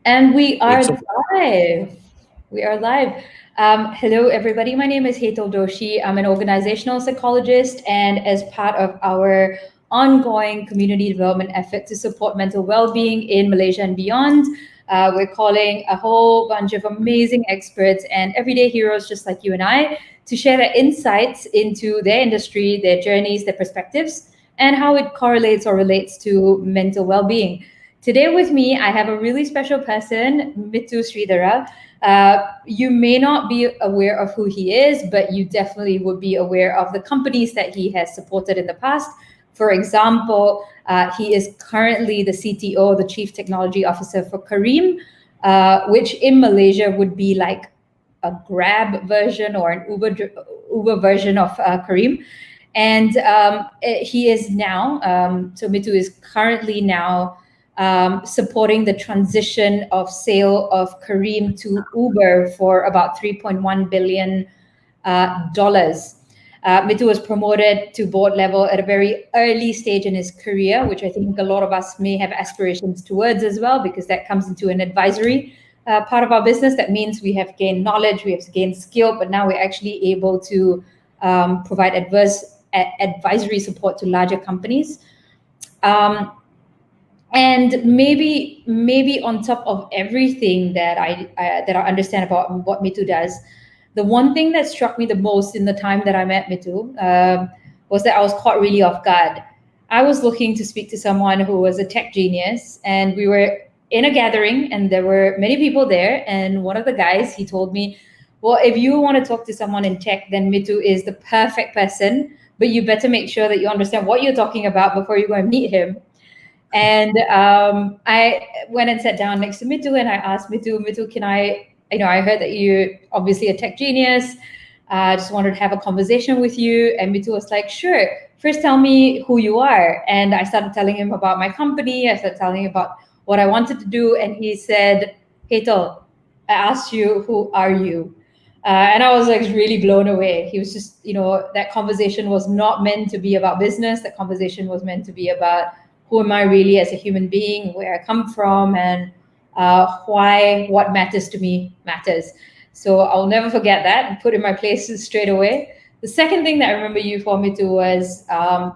And we are It's live. We are live. Hello, everybody. My name is Hetal Doshi. I'm an organizational psychologist, and as part of our ongoing community development effort to support mental well-being in Malaysia and beyond, we're calling a whole bunch of amazing experts and everyday heroes just like you and I to share their insights into their industry, their journeys, their perspectives, and how it correlates or relates to mental well-being. Today with me, I have a really special person, Mittu Sridhara. You may not be aware of who he is, but you definitely would be aware of the companies that he has supported in the past. For example, he is currently the CTO, the Chief Technology Officer for Careem, which in Malaysia would be like a Grab version or an Uber version of Careem. And he is now, so Mittu is currently now supporting the transition of sale of Careem to Uber for about $3.1 billion. Mittu was promoted to board level at a very early stage in his career, which I think a lot of us may have aspirations towards as well, because that comes into an advisory part of our business. That means we have gained knowledge, we have gained skill, but now we're actually able to provide advisory support to larger companies. And maybe on top of everything that I understand about what Mittu does, the one thing that struck me the most in the time that I met Mittu was that I was caught really off guard. I was looking to speak to someone who was a tech genius, and we were in a gathering, and there were many people there. And one of the guys, he told me, well, if you want to talk to someone in tech, then Mittu is the perfect person, but you better make sure that you understand what you're talking about before you go and meet him. And I went and sat down next to Mittu, and I asked Mittu, can I heard that you're obviously a tech genius. I just wanted to have a conversation with you. And Mittu was like, sure, first tell me who you are. And I started telling him about my company. I started telling him about what I wanted to do. And he said, Hetal, I asked you, who are you? And I was like really blown away. He was just, that conversation was not meant to be about business. That conversation was meant to be about who am I really as a human being, where I come from, and why what matters to me matters. So I'll never forget that and put in my place straight away. The second thing that I remember you for me to was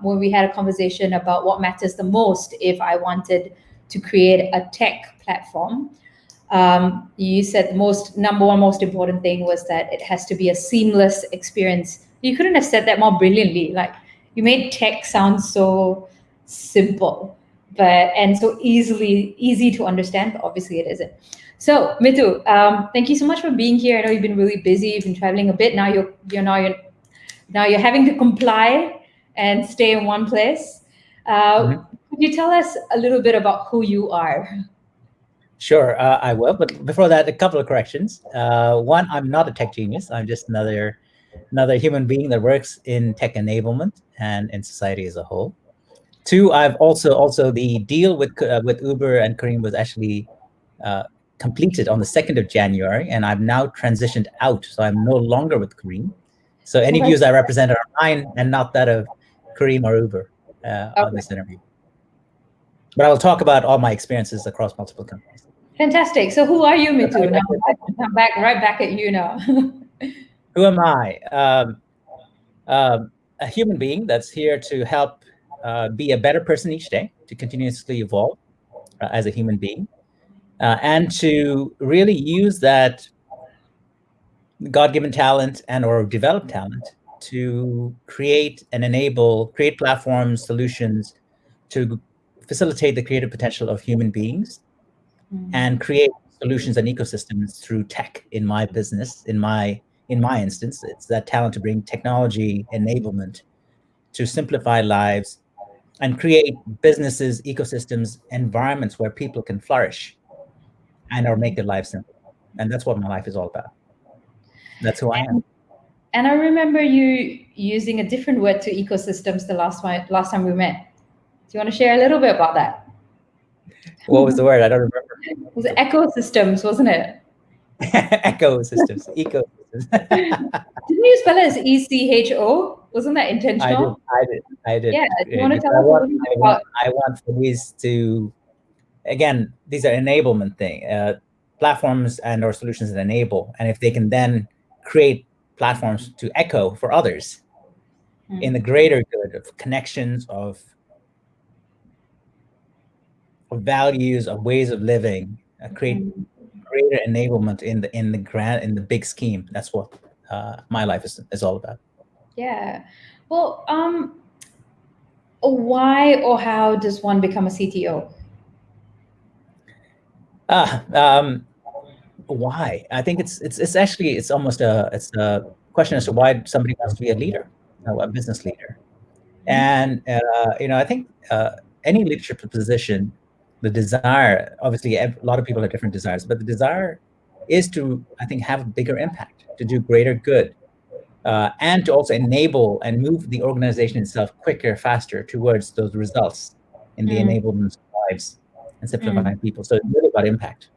when we had a conversation about what matters the most if I wanted to create a tech platform. You said the number one most important thing was that it has to be a seamless experience. You couldn't have said that more brilliantly. Like, you made tech sound so simple, and so easy to understand, but obviously it isn't. So Mittu, thank you so much for being here. I know you've been really busy, you've been traveling a bit. Now you're having to comply and stay in one place. Could you tell us a little bit about who you are? Sure, I will. But before that, a couple of corrections. One, I'm not a tech genius. I'm just another human being that works in tech enablement and in society as a whole. Two, I've also the deal with Uber and Careem was actually completed on the 2nd of January, and I've now transitioned out, so I'm no longer with Careem. So any views I represent are mine and not that of Careem or Uber on this interview. But I will talk about all my experiences across multiple companies. Fantastic. So who are you, Mittu? Now I'm right back at you now. Who am I? A human being that's here to help be a better person each day, to continuously evolve as a human being, and to really use that God-given talent and or developed talent to create platforms, solutions to facilitate the creative potential of human beings and create solutions and ecosystems through tech. In my business, in my instance, it's that talent to bring technology enablement to simplify lives and create businesses, ecosystems, environments where people can flourish and or make their lives simple. And that's what my life is all about. That's who I am. And I remember you using a different word to ecosystems the last time we met. Do you want to share a little bit about that? What was the word? I don't remember. It was ecosystems, wasn't it? Ecosystems, ecosystems. Didn't you spell it as ECHO? Wasn't that intentional? I did. Yeah, do you want to tell us a little bit about? I want for these to, again, these are enablement thing. platforms and or solutions that enable, and if they can then create platforms to echo for others in the greater good of connections, of values, of ways of living, create greater enablement in the big scheme. That's what my life is all about. Yeah. Well, why or how does one become a CTO? Why? I think it's actually almost a question as to why somebody wants to be a leader, a business leader. And I think any leadership position, the desire, obviously a lot of people have different desires, but the desire is to, I think, have a bigger impact, to do greater good, and to also enable and move the organization itself quicker, faster towards those results in the enablement of lives and simplifying people. So it's really about impact.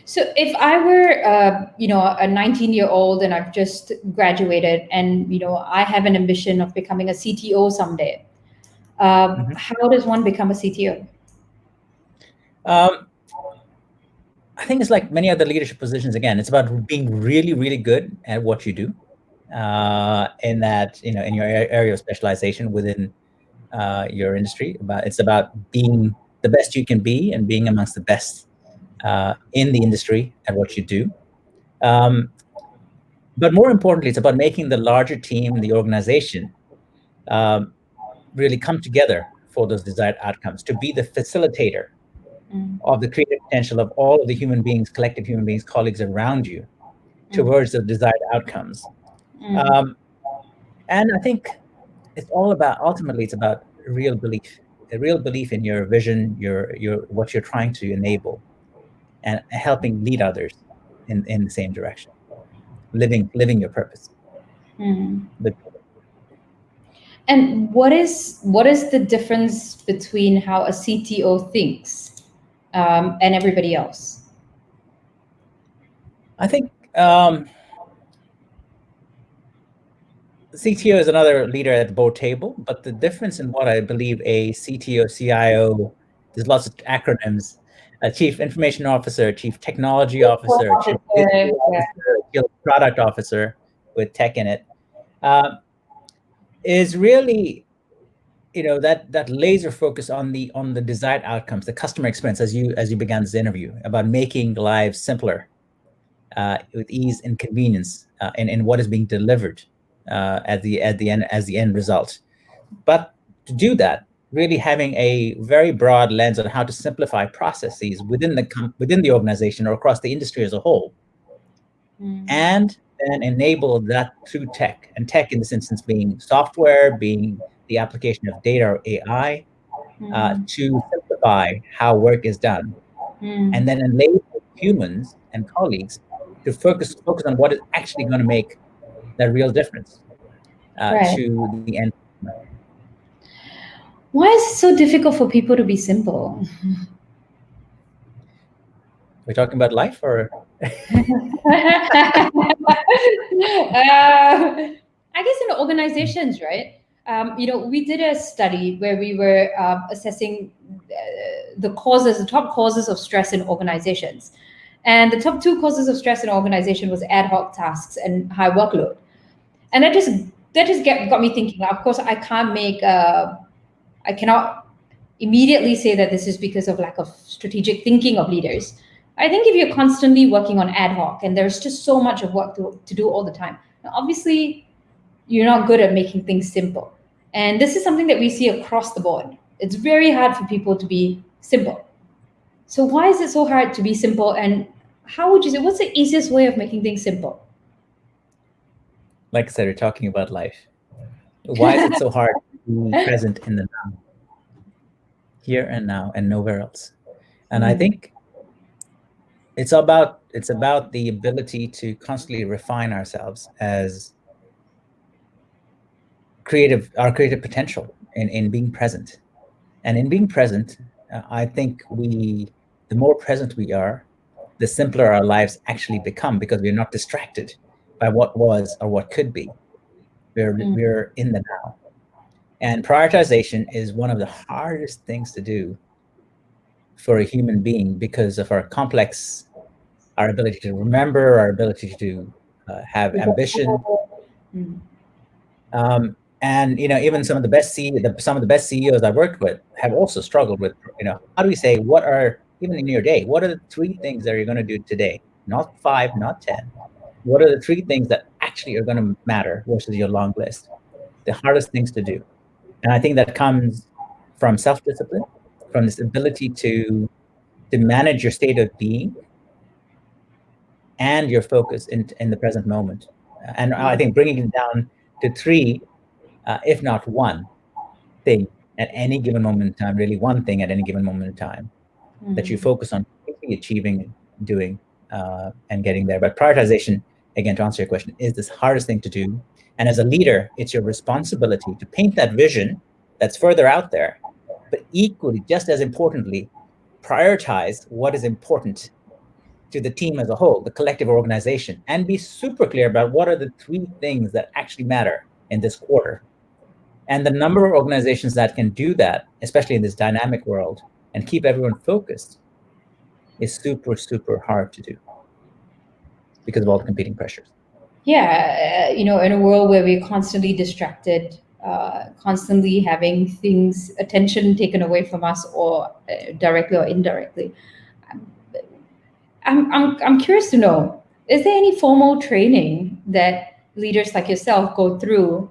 So if I were, a 19-year-old and I've just graduated, and I have an ambition of becoming a CTO someday, how does one become a CTO? I think it's like many other leadership positions. Again, it's about being really, really good at what you do, in that, in your area of specialization within your industry. It's about being the best you can be and being amongst the best in the industry at what you do. But more importantly, it's about making the larger team, the organization, really come together for those desired outcomes, to be the facilitator of the creative potential of all of the human beings, collective human beings, colleagues around you towards the desired outcomes. And I think ultimately it's about a real belief in your vision, your what you're trying to enable, and helping lead others in the same direction, living your purpose. And what is the difference between how a CTO thinks and everybody else? I think CTO is another leader at the board table, but the difference in what I believe a CTO, CIO, there's lots of acronyms, a Chief Information Officer, Chief Technology Officer, Chief Digital Officer, Chief Product Officer with tech in it, is really, that laser focus on the desired outcomes, the customer experience, as you began this interview, about making lives simpler, with ease and convenience, in what is being delivered at the end as the end result. But to do that, really having a very broad lens on how to simplify processes within the organization or across the industry as a whole, and then enable that through tech, and tech in this instance being software, being the application of data or AI, to simplify how work is done, and then enable humans and colleagues to focus on what is actually going to make that real difference to the end. Why is it so difficult for people to be simple? We're talking about life, or? I guess in organizations, right? We did a study where we were assessing the top causes of stress in organizations. And the top two causes of stress in organization was ad hoc tasks and high workload. And that just got me thinking. Of course, I cannot immediately say that this is because of lack of strategic thinking of leaders. I think if you're constantly working on ad hoc and there's just so much of work to do all the time, obviously you're not good at making things simple. And this is something that we see across the board. It's very hard for people to be simple. So why is it so hard to be simple? And how would you say, what's the easiest way of making things simple? Like I said, we're talking about life. Why is it so hard to be present in the now, here and now, and nowhere else? And I think it's about the ability to constantly refine ourselves as our creative potential in being present. And in being present, I think the more present we are, the simpler our lives actually become, because we're not distracted by what was or what could be. We're in the now. And prioritization is one of the hardest things to do for a human being because of our complex, our ability to remember, our ability to have ambition. Mm. And even some of the best some of the best CEOs I've worked with have also struggled with, how do we say, what are, even in your day, what are the 3 things that you're going to do today? Not 5, not 10. What are the 3 things that actually are going to matter versus your long list? The hardest things to do. And I think that comes from self-discipline, from this ability to manage your state of being and your focus in the present moment. And I think bringing it down to 3, if not 1 thing at any given moment in time, really 1 thing at any given moment in time that you focus on quickly achieving, doing, and getting there. But prioritization, again, to answer your question, is the hardest thing to do. And as a leader, it's your responsibility to paint that vision that's further out there, but equally, just as importantly, prioritize what is important to the team as a whole, the collective organization, and be super clear about what are the 3 things that actually matter in this quarter. And the number of organizations that can do that, especially in this dynamic world, and keep everyone focused is super, super hard to do because of all the competing pressures. Yeah, in a world where we're constantly distracted, constantly having things, attention taken away from us, or directly or indirectly. I'm curious to know, is there any formal training that leaders like yourself go through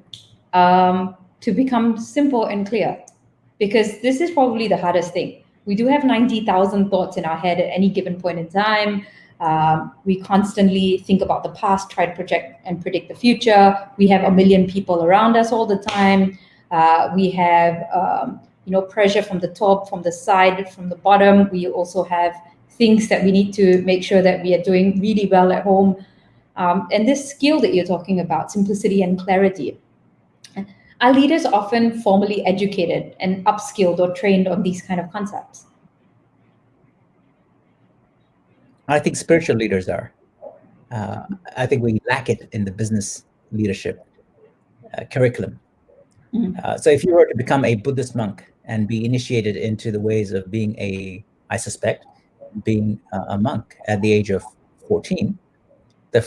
to become simple and clear? Because this is probably the hardest thing. We do have 90,000 thoughts in our head at any given point in time. We constantly think about the past, try to project and predict the future. We have a million people around us all the time. We have pressure from the top, from the side, from the bottom. We also have things that we need to make sure that we are doing really well at home. And this skill that you're talking about, simplicity and clarity, are leaders often formally educated and upskilled or trained on these kind of concepts? I think spiritual leaders are. I think we lack it in the business leadership curriculum. So if you were to become a Buddhist monk and be initiated into the ways of being I suspect, being a monk at the age of 14,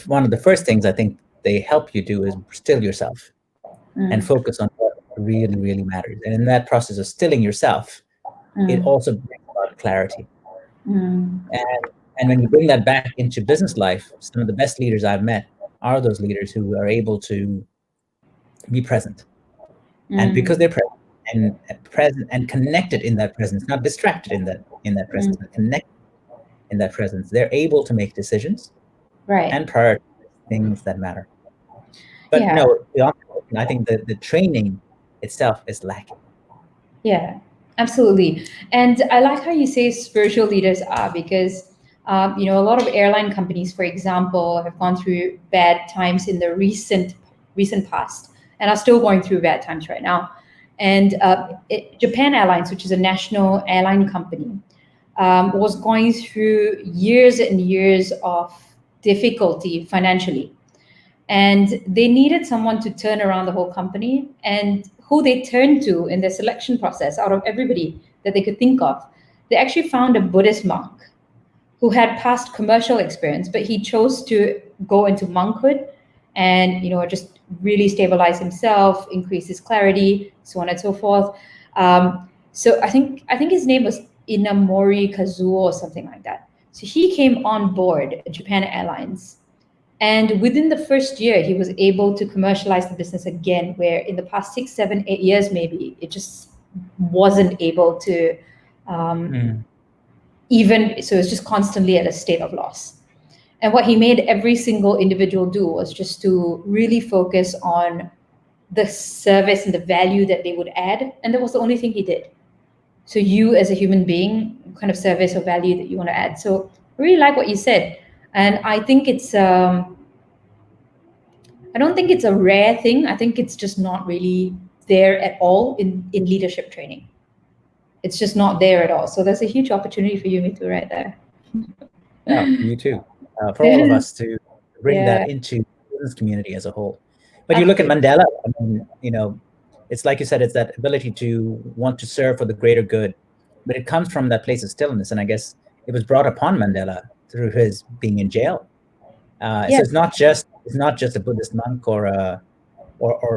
one of the first things I think they help you do is still yourself and focus on what really, really matters. And in that process of stilling yourself, it also brings about clarity. And when you bring that back into business life, some of the best leaders I've met are those leaders who are able to be present. And because they're present and connected in that presence, not distracted in that presence, but connected in that presence, they're able to make decisions and prioritize things that matter. But no, I think the training itself is lacking. Yeah, absolutely. And I like how you say spiritual leaders are, because a lot of airline companies, for example, have gone through bad times in the recent past and are still going through bad times right now. And Japan Airlines, which is a national airline company, was going through years and years of difficulty financially. And they needed someone to turn around the whole company. And who they turned to in their selection process, out of everybody that they could think of, they actually found a Buddhist monk who had past commercial experience, but he chose to go into monkhood and just really stabilize himself, increase his clarity, so on and so forth. So I think his name was Inamori Kazuo or something like that. So he came on board Japan Airlines. And within the first year, he was able to commercialize the business again, where in the past 6, 7, 8 years, maybe, it just wasn't able to even, so it's just constantly at a state of loss. And what he made every single individual do was just to really focus on the service and the value that they would add. And that was the only thing he did. So you as a human being, what kind of service or value that you want to add. So I really like what you said. And I think it's, I don't think it's a rare thing. I think it's just not really there at all in leadership training. It's just not there at all. So there's a huge opportunity for you, Mittu, right there. Yeah, you too. For all of us to bring that into the business community as a whole. But you look at Mandela, I mean, it's like you said, it's that ability to want to serve for the greater good but it comes from that place of stillness. And I guess it was brought upon Mandela through his being in jail. Yeah. So it's not just a Buddhist monk or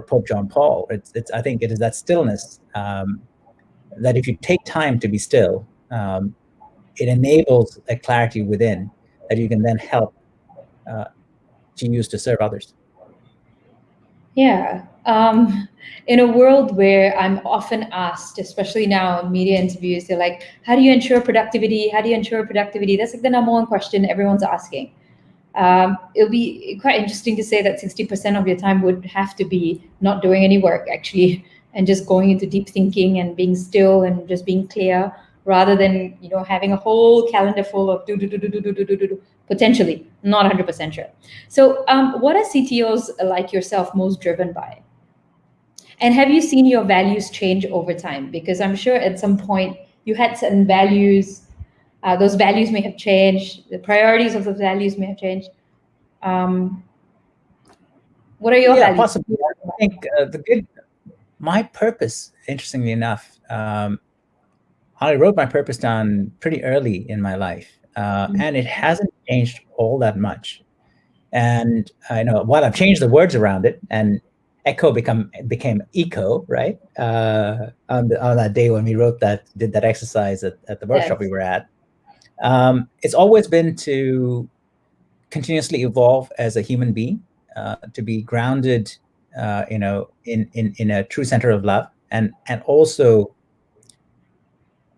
Pope John Paul. It's I think it is that stillness, that if you take time to be still, it enables a clarity within that you can then help to use to serve others. Yeah. In a world where I'm often asked, especially now in media interviews, they're like, how do you ensure productivity? How do you ensure productivity? That's like the number one question everyone's asking. It'll be quite interesting to say that 60% of your time would have to be not doing any work, actually, and just going into deep thinking and being still and just being clear, rather than having a whole calendar full of do, potentially. Not 100% sure. So, what are CTOs like yourself most driven by? And have you seen your values change over time? Because I'm sure at some point you had certain values. Those values may have changed. The priorities of those values may have changed. What are your Yeah, values? possibly. I think my purpose, interestingly enough, I wrote my purpose down pretty early in my life, and it hasn't changed all that much. And I know while I've changed the words around it, and echo became eco, right? On that day when we did that exercise at the workshop we were at, it's always been to continuously evolve as a human being, to be grounded, in a true center of love, and also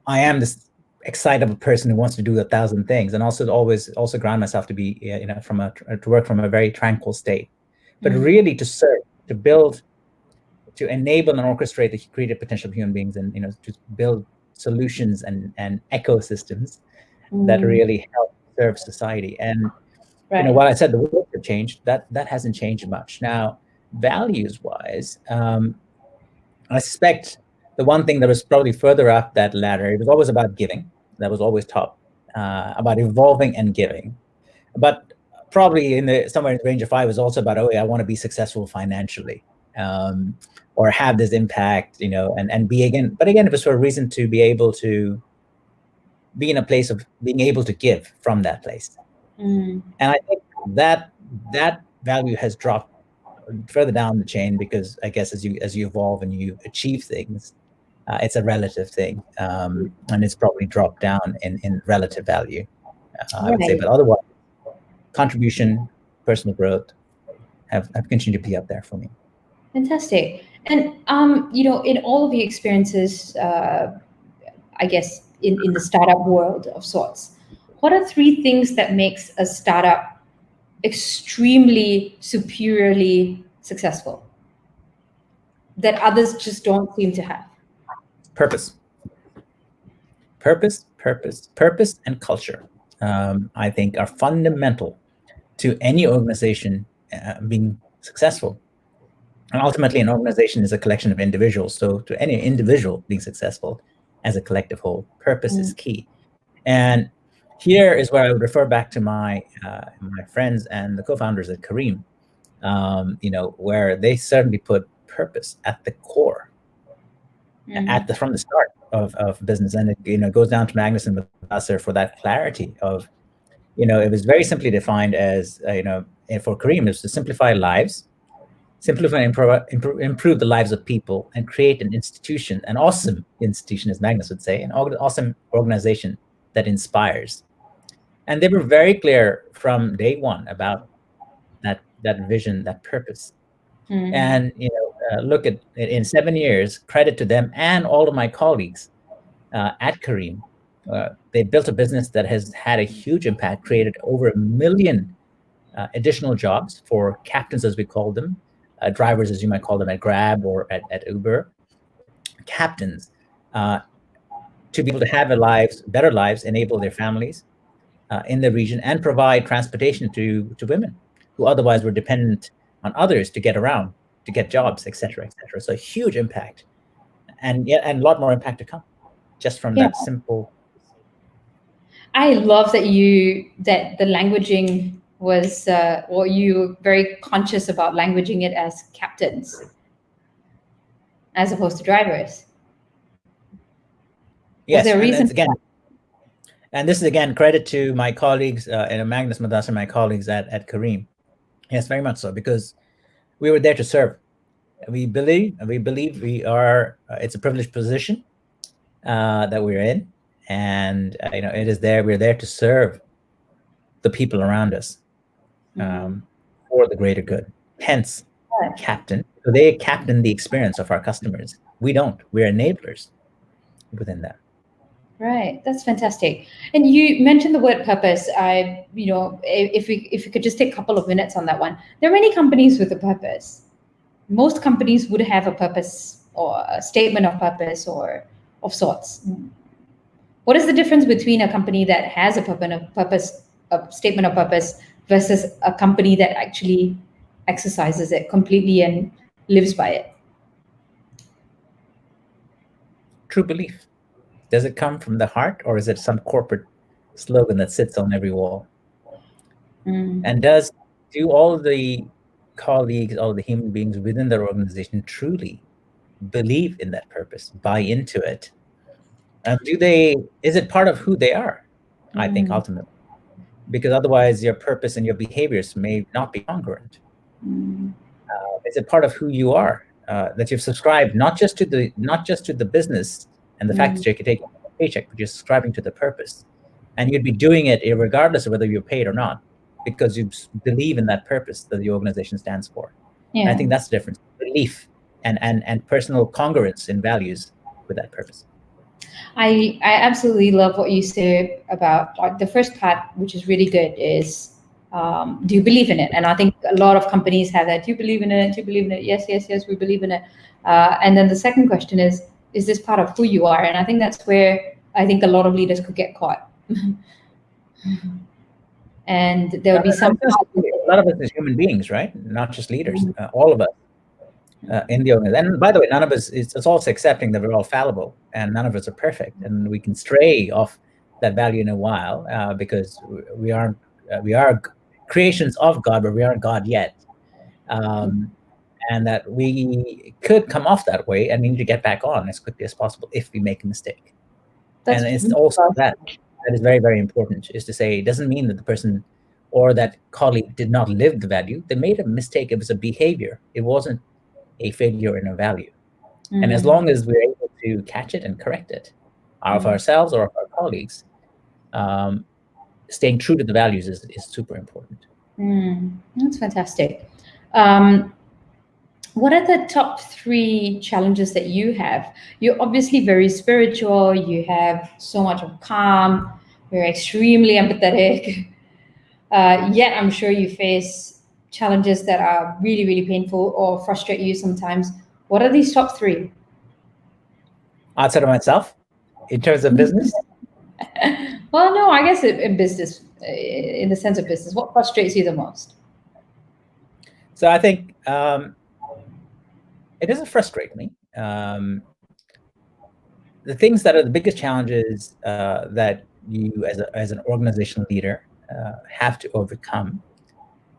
I am this excitable person who wants to do 1,000 things, and also also ground myself to be, to work from a very tranquil state, but really to serve, to build, to enable and orchestrate the creative potential of human beings, and to build solutions and ecosystems that really help serve society. And while I said the world have changed, that hasn't changed much. Now, values wise, I suspect the one thing that was probably further up that ladder, it was always about giving. That was always top, about evolving and giving. But probably somewhere in the range of 5 was also about, I want to be successful financially, or have this impact, and be again. But again, it was for a reason to be able to be in a place of being able to give from that place. And I think that value has dropped further down the chain, because I guess as you evolve and you achieve things, it's a relative thing, and it's probably dropped down in relative value, I would say. But otherwise, contribution, personal growth have continued to be up there for me. Fantastic. And in all of your experiences, I guess in the startup world of sorts, what are 3 things that makes a startup extremely superiorly successful that others just don't seem to have? Purpose, and culture, I think, are fundamental to any organization being successful. And ultimately, an organization is a collection of individuals. So to any individual being successful as a collective whole, purpose is key. And here is where I would refer back to my friends and the co-founders at Careem, where they certainly put purpose at the core, from the start of business. And it goes down to Magnus and Vassar for that clarity of, it was very simply defined as, for Careem, it was to simplify lives, simplify and improve the lives of people, and create an institution, an awesome institution, as Magnus would say, an awesome organization that inspires. And they were very clear from day one about that vision, that purpose. And look at in 7 years, credit to them and all of my colleagues at Careem. They built a business that has had a huge impact, created over 1 million additional jobs for captains, as we call them, drivers, as you might call them at Grab or at Uber, captains, to be able to have better lives, enable their families in the region, and provide transportation to women who otherwise were dependent on others to get around, to get jobs, et cetera, et cetera. So a huge impact, and a lot more impact to come, just from that simple. I love that the languaging was, or you very conscious about languaging it as captains as opposed to drivers. Was Yes, there a and reason it's for again, that? and this is again credit to my colleagues and Magnus Madas and my colleagues at Careem. Yes, very much so, because we were there to serve. We believe we are. It's a privileged position that we're in, and it is there. We're there to serve the people around us for the greater good. Hence, Right. captain. So they captain the experience of our customers. We don't. We're enablers within that. Right, that's fantastic. And you mentioned the word purpose. If we could just take a couple of minutes on that one. There are many companies with a purpose. Most companies would have a purpose or a statement of purpose or of sorts. What is the difference between a company that has a statement of purpose, versus a company that actually exercises it completely and lives by it? True belief. Does it come from the heart, or is it some corporate slogan that sits on every wall? And do all the colleagues, all the human beings within their organization truly believe in that purpose, buy into it? And is it part of who they are? I think ultimately, because otherwise your purpose and your behaviors may not be congruent. Is it part of who you are, that you've subscribed not just to the business and the fact that you can take a paycheck, but you're subscribing to the purpose, and you'd be doing it regardless of whether you're paid or not, because you believe in that purpose that the organization stands for. Yeah. And I think that's the difference: belief and personal congruence in values with that purpose. I absolutely love what you said about, like, the first part, which is really good, is do you believe in it? And I think a lot of companies have that. Do you believe in it? Do you believe in it? Yes, yes, yes, we believe in it. And then the second question is this part of who you are? And I think that's where I think a lot of leaders could get caught. And there would be some. A lot of us as human beings, right? Not just leaders. All of us in the organization. And by the way, none of us, it's also accepting that we're all fallible and none of us are perfect, and we can stray off that value in a while because we are creations of God, but we aren't God yet. And that we could come off that way, and we need to get back on as quickly as possible if we make a mistake. And it's also that is very, very important, is to say it doesn't mean that the person or that colleague did not live the value. They made a mistake. It was a behavior. It wasn't a failure in a value. And as long as we're able to catch it and correct it of ourselves or of our colleagues, staying true to the values is super important. That's fantastic. What are the top 3 challenges that you have? You're obviously very spiritual. You have so much of calm. You're extremely empathetic. Yet I'm sure you face challenges that are really, really painful or frustrate you sometimes. What are these top 3? Outside of myself, in terms of business? Well, no, I guess in business, in the sense of business, what frustrates you the most? So I think it doesn't frustrate me. The things that are the biggest challenges that you as an organizational leader have to overcome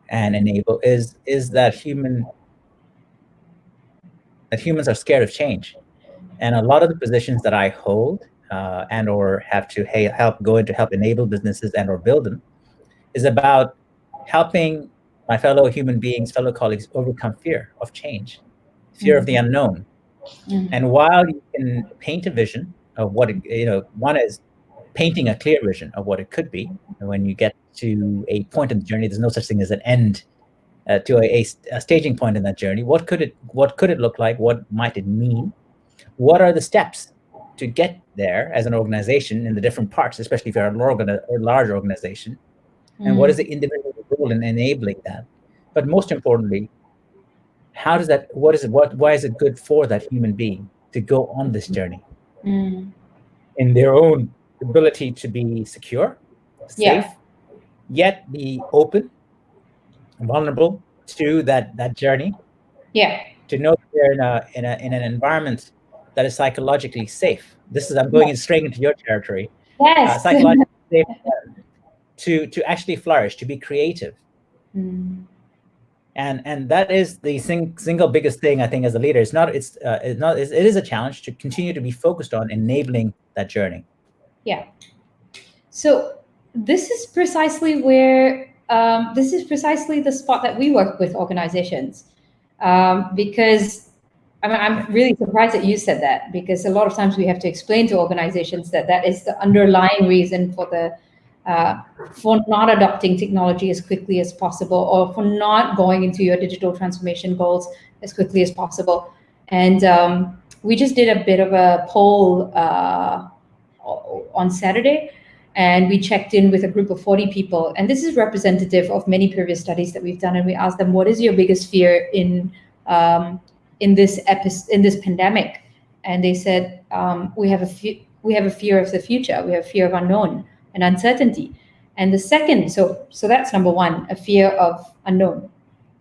and enable is that humans are scared of change. And a lot of the positions that I hold and or have to help enable businesses and or build them is about helping my fellow human beings, fellow colleagues, overcome fear of change, fear of the unknown. And while you can paint a vision of what one is painting a clear vision of what it could be. And when you get to a point in the journey, there's no such thing as an end to a staging point in that journey. What could it look like? What might it mean? What are the steps to get there as an organization in the different parts, especially if you're a large organization? And what is the individual role in enabling that? But most importantly, why is it good for that human being to go on this journey in their own ability to be secure, safe, yet be open, vulnerable to that journey. To know that they're in an environment that is psychologically safe. I'm going straight into your territory. Yes. Psychologically safe to actually flourish, to be creative. And that is the single biggest thing I think as a leader. It is a challenge to continue to be focused on enabling that journey? Yeah. So this is precisely where this is precisely the spot that we work with organizations, because I mean, I'm really surprised that you said that, because a lot of times we have to explain to organizations that that is the underlying reason for not adopting technology as quickly as possible, or for not going into your digital transformation goals as quickly as possible. And we just did a bit of a poll on Saturday, and we checked in with a group of 40 people. And this is representative of many previous studies that we've done. And we asked them, what is your biggest fear in this pandemic? And they said, we have a fear of the future. We have fear of unknown and uncertainty. And the second, so that's number one, a fear of unknown,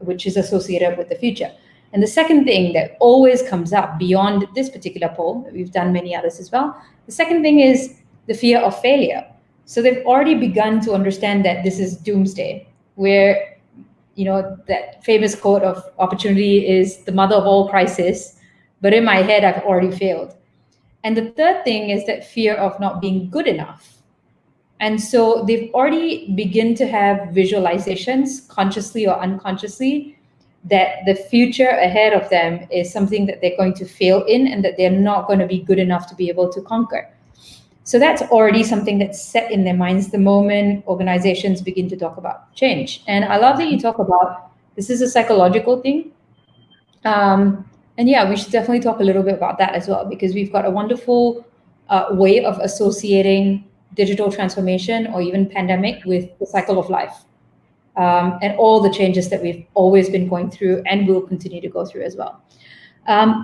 which is associated with the future. And the second thing that always comes up beyond this particular poll, we've done many others as well, the second thing is the fear of failure. So they've already begun to understand that this is doomsday, where, that famous quote of opportunity is the mother of all crisis, but in my head, I've already failed. And the third thing is that fear of not being good enough. And so they've already begun to have visualizations, consciously or unconsciously, that the future ahead of them is something that they're going to fail in, and that they're not going to be good enough to be able to conquer. So that's already something that's set in their minds the moment organizations begin to talk about change. And I love that you talk about this is a psychological thing. And yeah, we should definitely talk a little bit about that as well, because we've got a wonderful way of associating digital transformation or even pandemic with the cycle of life, and all the changes that we've always been going through and will continue to go through as well.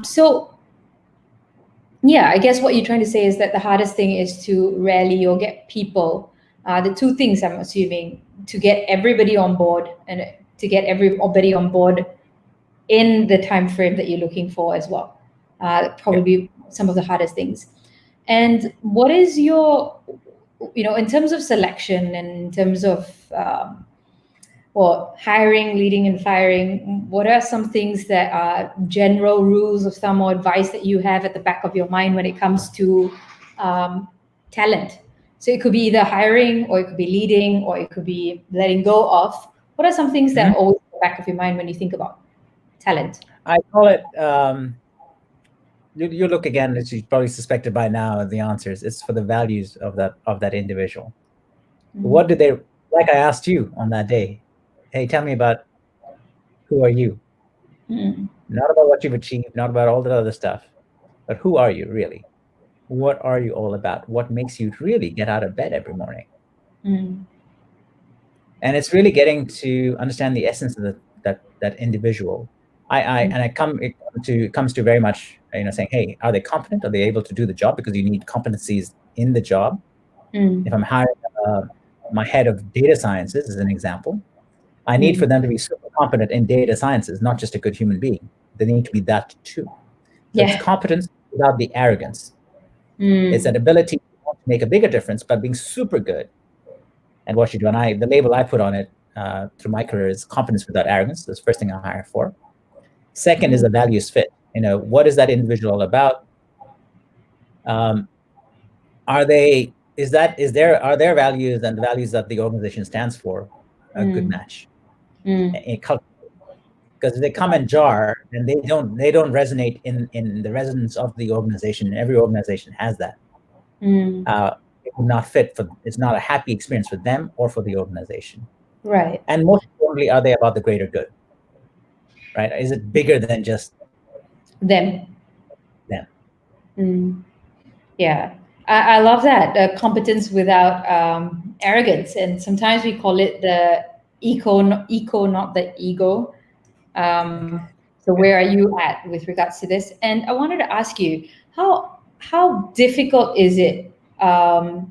So yeah, I guess what you're trying to say is that the hardest thing is to rally or get people, the two things I'm assuming, to get everybody on board, and to get everybody on board in the time frame that you're looking for as well. Probably some of the hardest things. And what is your, in terms of selection and in terms of hiring, leading, and firing, what are some things that are general rules of thumb or advice that you have at the back of your mind when it comes to talent? So it could be either hiring, or it could be leading, or it could be letting go of. What are some things that are always at the back of your mind when you think about talent? I call it, you look again, as you probably suspected by now, the answers. It's for the values of that individual. What do they, like I asked you on that day, hey, tell me about who are you? Not about what you've achieved, not about all that other stuff, but who are you really? What are you all about? What makes you really get out of bed every morning? And it's really getting to understand the essence of that individual. It comes to very much, saying, hey, are they competent? Are they able to do the job? Because you need competencies in the job. If I'm hiring my head of data sciences, as an example, I need for them to be super competent in data sciences, not just a good human being. They need to be that too. So it's competence without the arrogance. It's that ability to make a bigger difference, but being super good at what you do. And the label I put on it through my career is competence without arrogance. That's the first thing I hire for. Second is the values fit. What is that individual all about? Are their values and the values that the organization stands for a good match? Because they come in jar and they don't resonate in the resonance of the organization. And every organization has that. It will not fit it's not a happy experience for them or for the organization. Right. And most importantly, are they about the greater good? Right? Is it bigger than just them? Yeah, I love that, competence without arrogance, and sometimes we call it the eco, not the ego. So where are you at with regards to this? And I wanted to ask you, how difficult is it? Because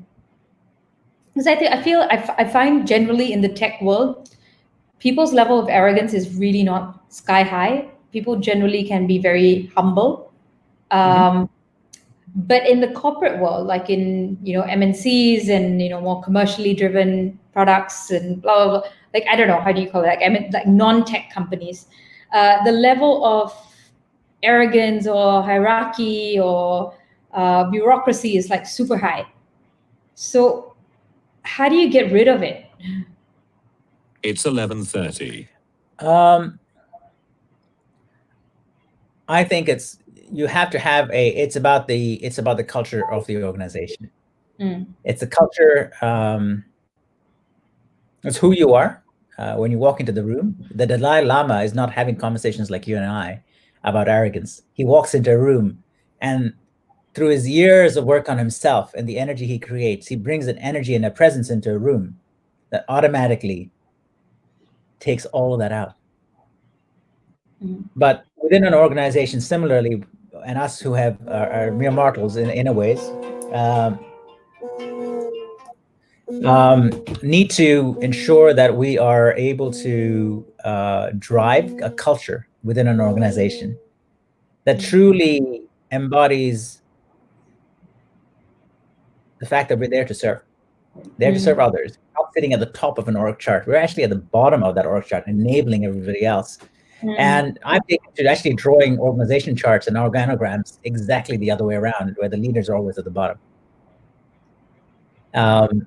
I find generally in the tech world, people's level of arrogance is really not sky high. People generally can be very humble. But in the corporate world, like in MNCs and more commercially driven products and blah blah blah, like I don't know, how do you call it? Like like non-tech companies, the level of arrogance or hierarchy or bureaucracy is like super high. So how do you get rid of it? It's 11:30. I think you have to have it's about the culture of the organization. It's the culture. It's who you are when you walk into the room. The Dalai Lama is not having conversations like you and I about arrogance. He walks into a room, and through his years of work on himself and the energy he creates, he brings an energy and a presence into a room that automatically takes all of that out. But within an organization, similarly, and us who are mere mortals in a ways, need to ensure that we are able to drive a culture within an organization that truly embodies the fact that we're there to serve. There to serve others. We're not sitting at the top of an org chart. We're actually at the bottom of that org chart, enabling everybody else. And I've taken to actually drawing organization charts and organograms exactly the other way around, where the leaders are always at the bottom.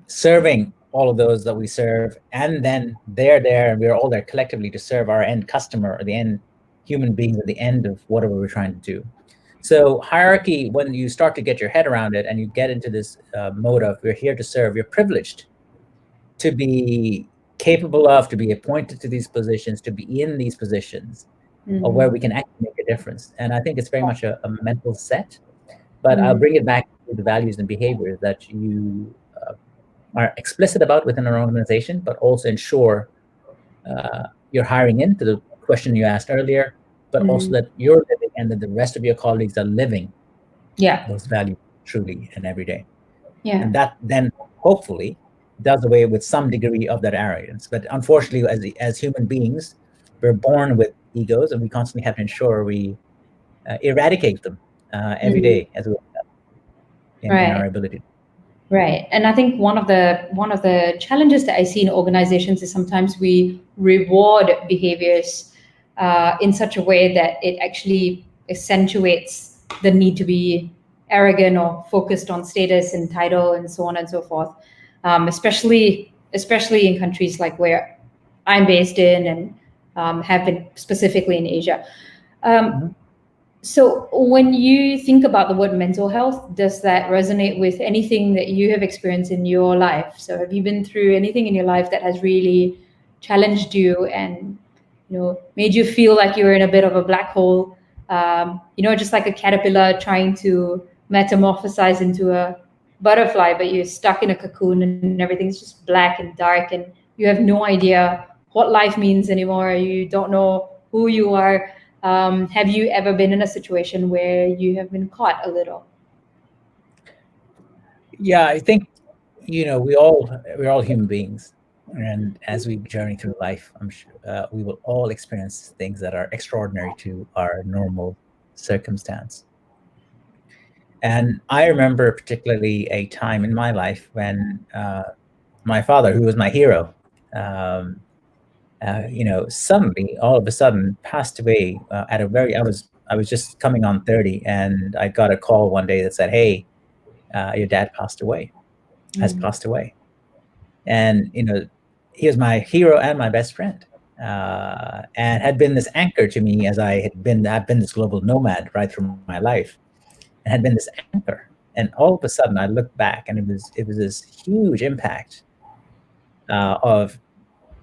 Serving all of those that we serve, and then they're there, and we're all there collectively to serve our end customer or the end human beings at the end of whatever we're trying to do. So hierarchy, when you start to get your head around it and you get into this mode of we're here to serve, you're privileged to be capable of, to be appointed to these positions, to be in these positions of where we can actually make a difference. And I think it's very much a mental set, but I'll bring it back to the values and behaviors that you are explicit about within an organization, but also ensure you're hiring into the question you asked earlier, but also that you're living and that the rest of your colleagues are living those values truly and every day. And that then hopefully does away with some degree of that arrogance. But unfortunately, as human beings, we're born with egos, and we constantly have to ensure we eradicate them every day as we in our ability. Right. And I think one of the challenges that I see in organizations is sometimes we reward behaviors in such a way that it actually accentuates the need to be arrogant or focused on status and title and so on and so forth. Especially in countries like where I'm based in and have been specifically in Asia. So when you think about the word mental health, does that resonate with anything that you have experienced in your life? So have you been through anything in your life that has really challenged you and made you feel like you were in a bit of a black hole? Just like a caterpillar trying to metamorphosize into a butterfly, but you're stuck in a cocoon and everything's just black and dark and you have no idea what life means anymore. You don't know who you are. Have you ever been in a situation where you have been caught a little? Yeah, I think we're all human beings, and as we journey through life, I'm sure we will all experience things that are extraordinary to our normal circumstance. And I remember particularly a time in my life when my father, who was my hero, suddenly, all of a sudden, passed away at a very. I was just coming on 30, and I got a call one day that said, "Hey, your dad passed away, has passed away," and he was my hero and my best friend, and had been this anchor to me as I've been this global nomad right through my life, and had been this anchor. And all of a sudden, I looked back, and it was this huge impact of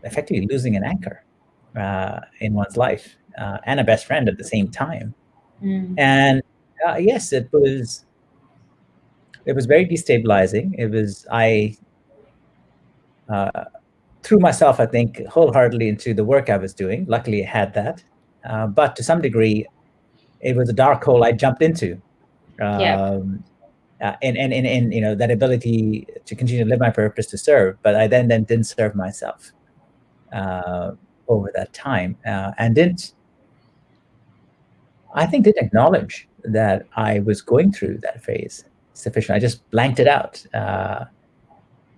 effectively losing an anchor in one's life and a best friend at the same time. And yes, it was very destabilizing. I threw myself, I think, wholeheartedly into the work I was doing. Luckily, I had that, but to some degree, it was a dark hole I jumped into. And that ability to continue to live my purpose, to serve, but I then didn't serve myself over that time, and didn't acknowledge that I was going through that phase sufficiently. I just blanked it out,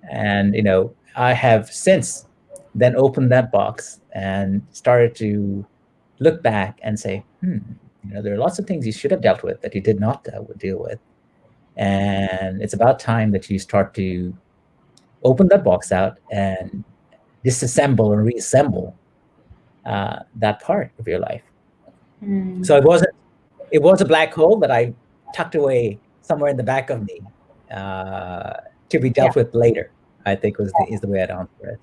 and I have since then opened that box and started to look back and say, there are lots of things you should have dealt with that you did not deal with. And it's about time that you start to open that box out and disassemble and reassemble that part of your life. So it was a black hole that I tucked away somewhere in the back of me to be dealt with later, I think is the way I'd answer it.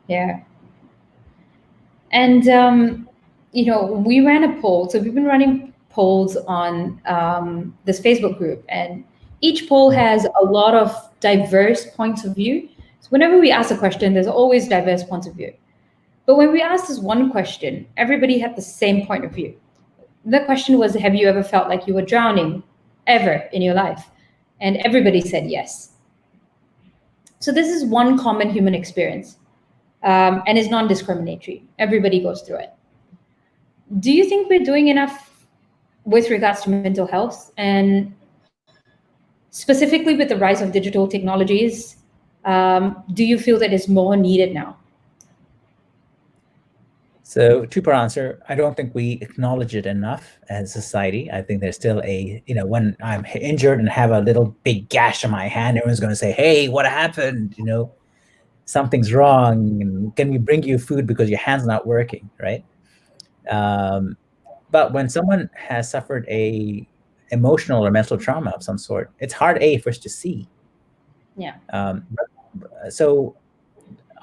Yeah. And, we ran a poll. So we've been running polls on this Facebook group, and each poll has a lot of diverse points of view. So whenever we ask a question, there's always diverse points of view. But when we asked this one question, everybody had the same point of view. The question was, have you ever felt like you were drowning ever in your life? And everybody said yes. So this is one common human experience, and is non-discriminatory. Everybody goes through it. Do you think we're doing enough with regards to mental health, and specifically with the rise of digital technologies? Do you feel that it's more needed now? So, two-part answer. I don't think we acknowledge it enough as a society. I think there's still when I'm injured and have a little big gash on my hand, everyone's going to say, "Hey, what happened? Something's wrong. And can we bring you food because your hand's not working?" Right? But when someone has suffered a emotional or mental trauma of some sort, it's hard for us to see. Yeah. So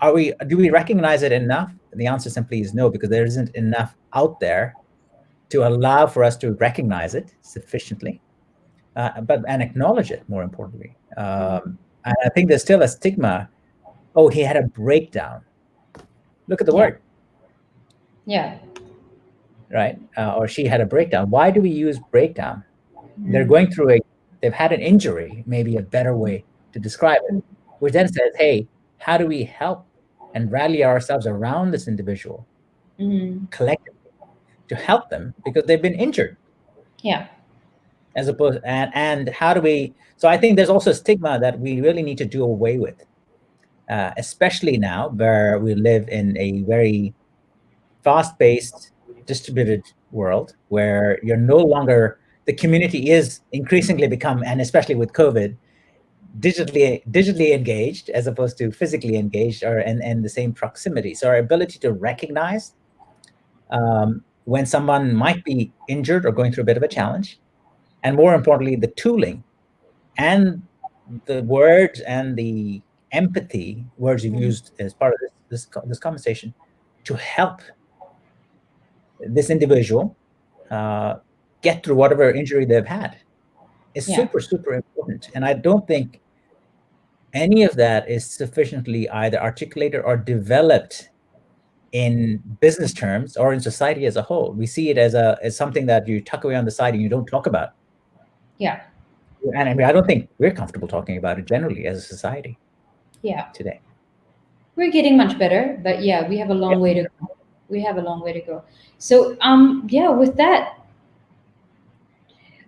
do we recognize it enough? The answer simply is no, because there isn't enough out there to allow for us to recognize it sufficiently, and acknowledge it, more importantly. And I think there's still a stigma. Oh, he had a breakdown. Look at the word. Yeah. Right? Or she had a breakdown. Why do we use breakdown? They're going through they've had an injury, maybe a better way to describe it, which then says, hey, how do we help and rally ourselves around this individual collectively to help them because they've been injured? Yeah. As opposed, and how do we, so I think there's also a stigma that we really need to do away with, especially now where we live in a very fast-paced, distributed world where you're no longer, the community is increasingly become, and especially with COVID, digitally engaged as opposed to physically engaged, or in the same proximity. So our ability to recognize when someone might be injured or going through a bit of a challenge, and more importantly, the tooling and the words and the empathy words you've used as part of this conversation to help this individual get through whatever injury they've had is super, super important. And I don't think any of that is sufficiently either articulated or developed in business terms or in society as a whole. We see it as something that you tuck away on the side and you don't talk about. Yeah. And I mean, I don't think we're comfortable talking about it generally as a society. Yeah. Today. We're getting much better, but yeah, we have a long way to go. We have a long way to go. So, with that,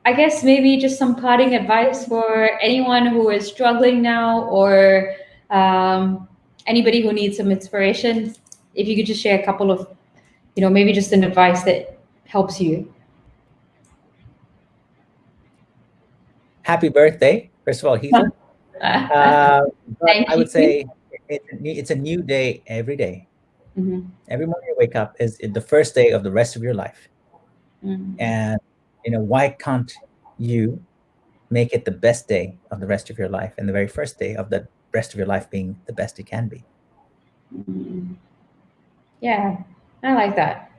I guess maybe just some parting advice for anyone who is struggling now, or anybody who needs some inspiration. If you could just share a couple of, maybe just an advice that helps you. Happy birthday, first of all, Heath. I would say it's a new day every day. Mm-hmm. Every morning you wake up is the first day of the rest of your life. Mm-hmm. And why can't you make it the best day of the rest of your life, and the very first day of the rest of your life being the best it can be? Mm-hmm. Yeah, I like that.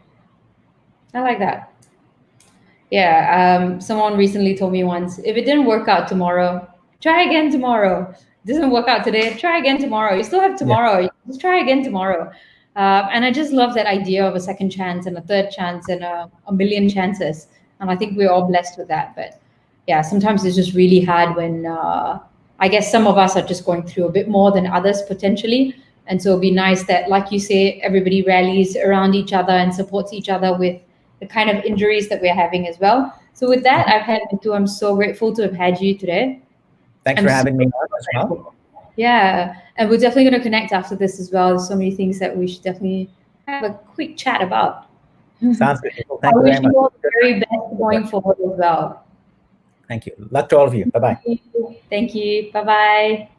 Yeah, someone recently told me once, if it didn't work out tomorrow, try again tomorrow. It doesn't work out today, try again tomorrow. You still have tomorrow. Yeah. Just try again tomorrow. And I just love that idea of a second chance and a third chance and a million chances. And I think we're all blessed with that. But yeah, sometimes it's just really hard when I guess some of us are just going through a bit more than others potentially. And so it'd be nice that, like you say, everybody rallies around each other and supports each other with the kind of injuries that we're having as well. So with that, I've had Mittu. I'm so grateful to have had you today. Thanks for having me on as well. Yeah, and we're definitely going to connect after this as well. There's so many things that we should definitely have a quick chat about. Sounds good. Thank you very much. I wish you all the very best going forward as well. Thank Thank you. Luck to all of you. Bye-bye. Thank you. Bye-bye.